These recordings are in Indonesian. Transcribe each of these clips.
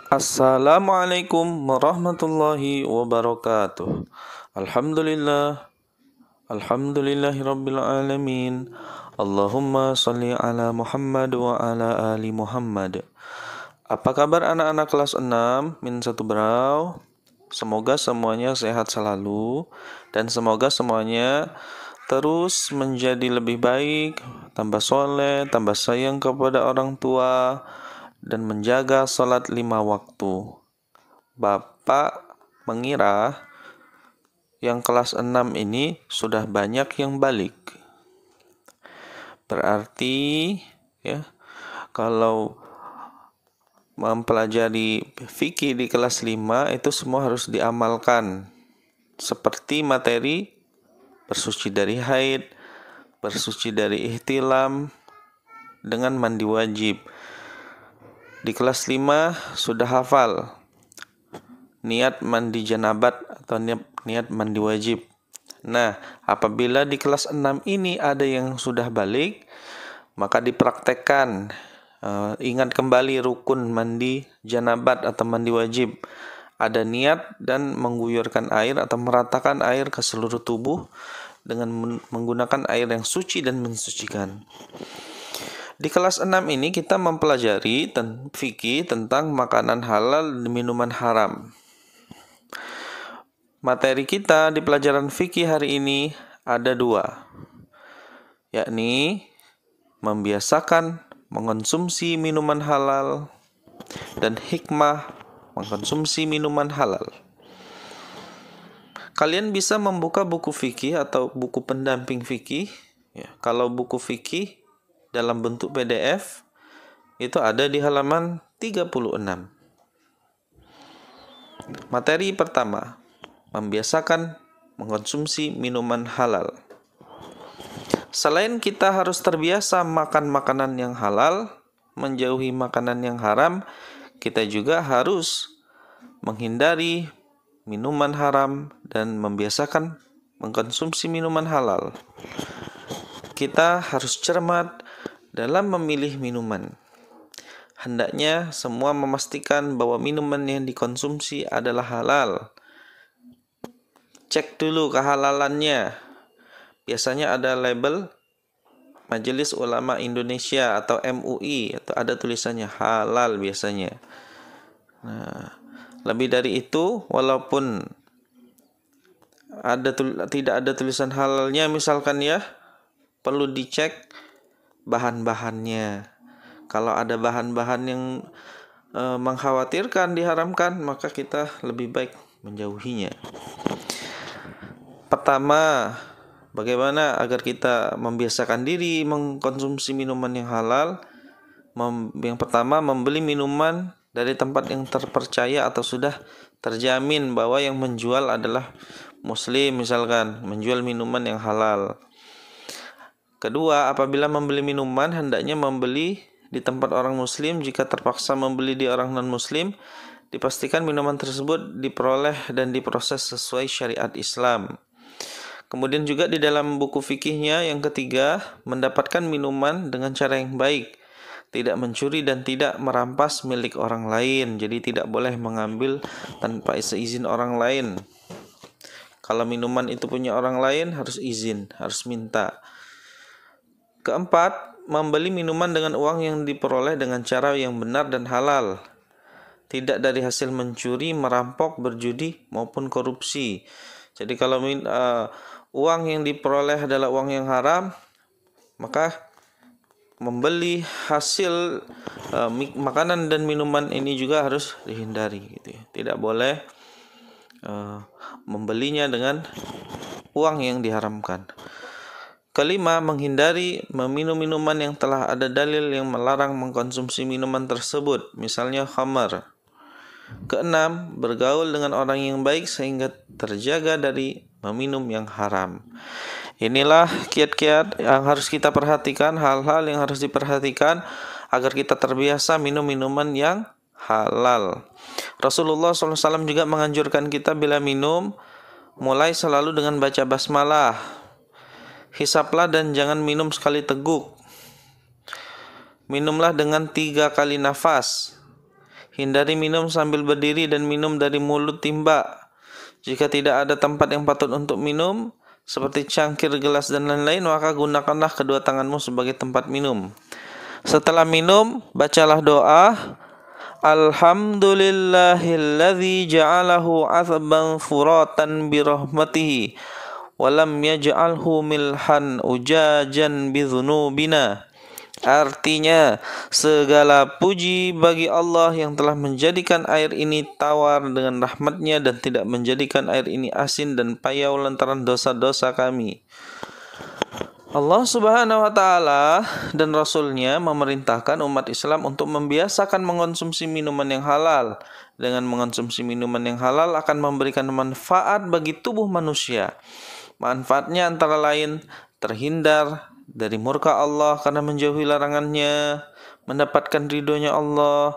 Assalamualaikum warahmatullahi wabarakatuh. Alhamdulillah, alhamdulillahirabbil alamin. Allahumma shalli ala Muhammad wa ala ali Muhammad. Apa kabar anak-anak kelas 6 min 1 Brau? Semoga semuanya sehat selalu dan semoga semuanya terus menjadi lebih baik, tambah soleh, tambah sayang kepada orang tua, dan menjaga sholat 5 waktu. Bapak mengira yang kelas 6 ini sudah banyak yang balik. Berarti ya, kalau mempelajari fikih di kelas 5 itu semua harus diamalkan. Seperti materi bersuci dari haid, bersuci dari ihtilam, dengan mandi wajib. Di kelas 5 sudah hafal niat mandi janabat atau niat mandi wajib. Nah, apabila di kelas 6 ini ada yang sudah balik, maka dipraktekkan. Ingat kembali rukun mandi janabat atau mandi wajib. Ada niat dan mengguyurkan air atau meratakan air ke seluruh tubuh dengan menggunakan air yang suci dan mensucikan. Di kelas 6 ini kita mempelajari fikih tentang makanan halal dan minuman haram. Materi kita di pelajaran fikih hari ini ada 2, yakni membiasakan mengonsumsi minuman halal dan hikmah mengkonsumsi minuman halal. Kalian bisa membuka buku fikih atau buku pendamping fikih. Ya, kalau buku fikih dalam bentuk PDF itu ada di halaman 36. Materi pertama, membiasakan mengkonsumsi minuman halal. Selain kita harus terbiasa makan makanan yang halal, menjauhi makanan yang haram, kita juga harus menghindari minuman haram dan membiasakan mengkonsumsi minuman halal. Kita harus cermat dalam memilih minuman. Hendaknya semua memastikan bahwa minuman yang dikonsumsi adalah halal. Cek dulu kehalalannya. Biasanya ada label Majelis Ulama Indonesia atau MUI, atau ada tulisannya halal biasanya. Nah, lebih dari itu, walaupun tidak ada tulisan halalnya misalkan ya, perlu dicek bahan-bahannya. Kalau ada bahan-bahan yang mengkhawatirkan diharamkan, maka kita lebih baik menjauhinya. Pertama, bagaimana agar kita membiasakan diri mengkonsumsi minuman yang halal? Yang pertama, membeli minuman dari tempat yang terpercaya atau sudah terjamin bahwa yang menjual adalah muslim, misalkan menjual minuman yang halal. Kedua, apabila membeli minuman, hendaknya membeli di tempat orang muslim. Jika terpaksa membeli di orang non-muslim, dipastikan minuman tersebut diperoleh dan diproses sesuai syariat Islam. Kemudian juga di dalam buku fikihnya yang ketiga, mendapatkan minuman dengan cara yang baik, tidak mencuri dan tidak merampas milik orang lain. Jadi tidak boleh mengambil tanpa seizin orang lain. Kalau minuman itu punya orang lain, harus izin, harus minta. Keempat, membeli minuman dengan uang yang diperoleh dengan cara yang benar dan halal, tidak dari hasil mencuri, merampok, berjudi maupun korupsi. Jadi kalau uang yang diperoleh adalah uang yang haram, maka membeli hasil makanan dan minuman ini juga harus dihindari, gitu ya. Tidak boleh membelinya dengan uang yang diharamkan. Kelima, menghindari meminum minuman yang telah ada dalil yang melarang mengkonsumsi minuman tersebut, misalnya khamar. Keenam, bergaul dengan orang yang baik sehingga terjaga dari meminum yang haram. Inilah kiat-kiat yang harus kita perhatikan, hal-hal yang harus diperhatikan agar kita terbiasa minum minuman yang halal. Rasulullah SAW juga menganjurkan kita bila minum, mulai selalu dengan baca basmalah. Hisaplah dan jangan minum sekali teguk. Minumlah dengan 3 kali nafas. Hindari minum sambil berdiri dan minum dari mulut timba. Jika tidak ada tempat yang patut untuk minum, seperti cangkir, gelas, dan lain-lain, maka gunakanlah kedua tanganmu sebagai tempat minum. Setelah minum, bacalah doa, Alhamdulillahilladzi ja'alahu azban furatan birahmatihi walam yaj'alhu milhan ujajan bidhunubina. Artinya, segala puji bagi Allah yang telah menjadikan air ini tawar dengan rahmatnya dan tidak menjadikan air ini asin dan payau lantaran dosa-dosa kami. Allah Subhanahu wa Ta'ala dan Rasul-Nya memerintahkan umat Islam untuk membiasakan mengonsumsi minuman yang halal. Dengan mengonsumsi minuman yang halal akan memberikan manfaat bagi tubuh manusia. Manfaatnya antara lain terhindar dari murka Allah karena menjauhi larangannya, mendapatkan ridhonya Allah.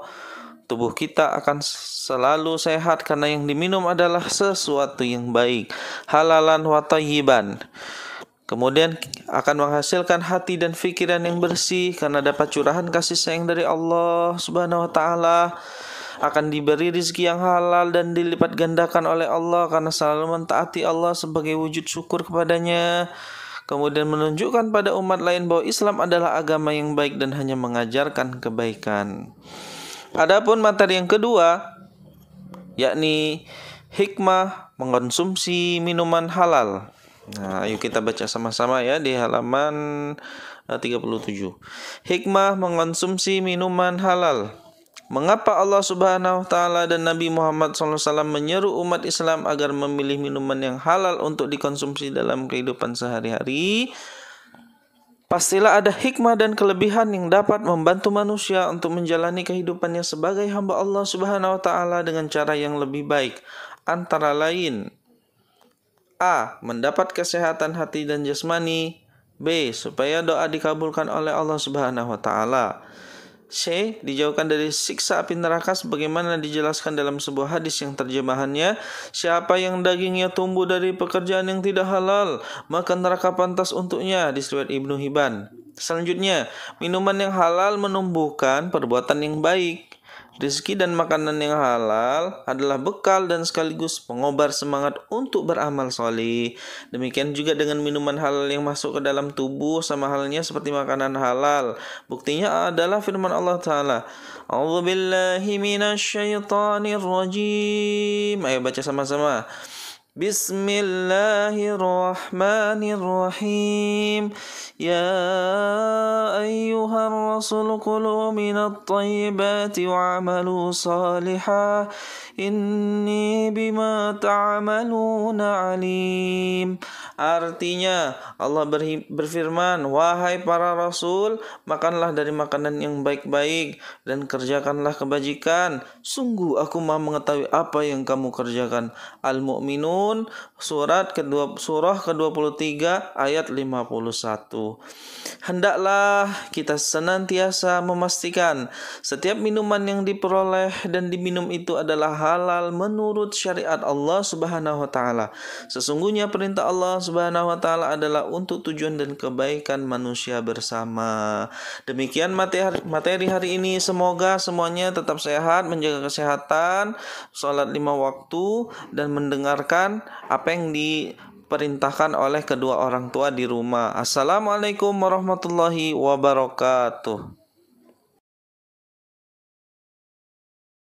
Tubuh kita akan selalu sehat karena yang diminum adalah sesuatu yang baik, halalan wa thayyiban. Kemudian akan menghasilkan hati dan pikiran yang bersih karena dapat curahan kasih sayang dari Allah Subhanahu wa Ta'ala. Akan diberi rizki yang halal dan dilipat gandakan oleh Allah karena selalu mentaati Allah sebagai wujud syukur kepadanya. Kemudian menunjukkan pada umat lain bahwa Islam adalah agama yang baik dan hanya mengajarkan kebaikan. Adapun materi yang kedua, yakni hikmah mengonsumsi minuman halal. Nah, ayo kita baca sama-sama ya di halaman 37. Hikmah mengonsumsi minuman halal. Mengapa Allah Subhanahu wa Ta'ala dan Nabi Muhammad SAW menyeru umat Islam agar memilih minuman yang halal untuk dikonsumsi dalam kehidupan sehari-hari? Pastilah ada hikmah dan kelebihan yang dapat membantu manusia untuk menjalani kehidupannya sebagai hamba Allah Subhanahu wa Ta'ala dengan cara yang lebih baik. Antara lain, A. Mendapat kesehatan hati dan jasmani. B. Supaya doa dikabulkan oleh Allah Subhanahu wa Ta'ala. C. Dijauhkan dari siksa api neraka sebagaimana dijelaskan dalam sebuah hadis yang terjemahannya, siapa yang dagingnya tumbuh dari pekerjaan yang tidak halal, maka neraka pantas untuknya. Hadis riwayat Ibnu Hibban. Selanjutnya, minuman yang halal menumbuhkan perbuatan yang baik. Rezeki dan makanan yang halal adalah bekal dan sekaligus pengobar semangat untuk beramal soleh. Demikian juga dengan minuman halal yang masuk ke dalam tubuh, sama halnya seperti makanan halal. Buktinya adalah firman Allah Ta'ala, A'udzubillahi minasyaitonirrajim. Ayo baca sama-sama. Bismillahirrahmanirrahim. Ya ayyuhar rasul kulu minat tayyibati wa'amalu salihah. Inni bima ta'amaluna alim. Artinya Allah berfirman, wahai para rasul, makanlah dari makanan yang baik-baik dan kerjakanlah kebajikan. Sungguh aku Maha mengetahui apa yang kamu kerjakan. Al-Mu'minun surah ke-23 ayat 51. Hendaklah kita senantiasa memastikan setiap minuman yang diperoleh dan diminum itu adalah halal menurut syariat Allah Subhanahu wa Ta'ala. Sesungguhnya perintah Allah Subhanahu wa Ta'ala adalah untuk tujuan dan kebaikan manusia bersama. Demikian materi hari ini. Semoga semuanya tetap sehat, menjaga kesehatan, sholat 5 waktu, dan mendengarkan apa yang diperintahkan oleh kedua orang tua di rumah. Assalamualaikum warahmatullahi wabarakatuh.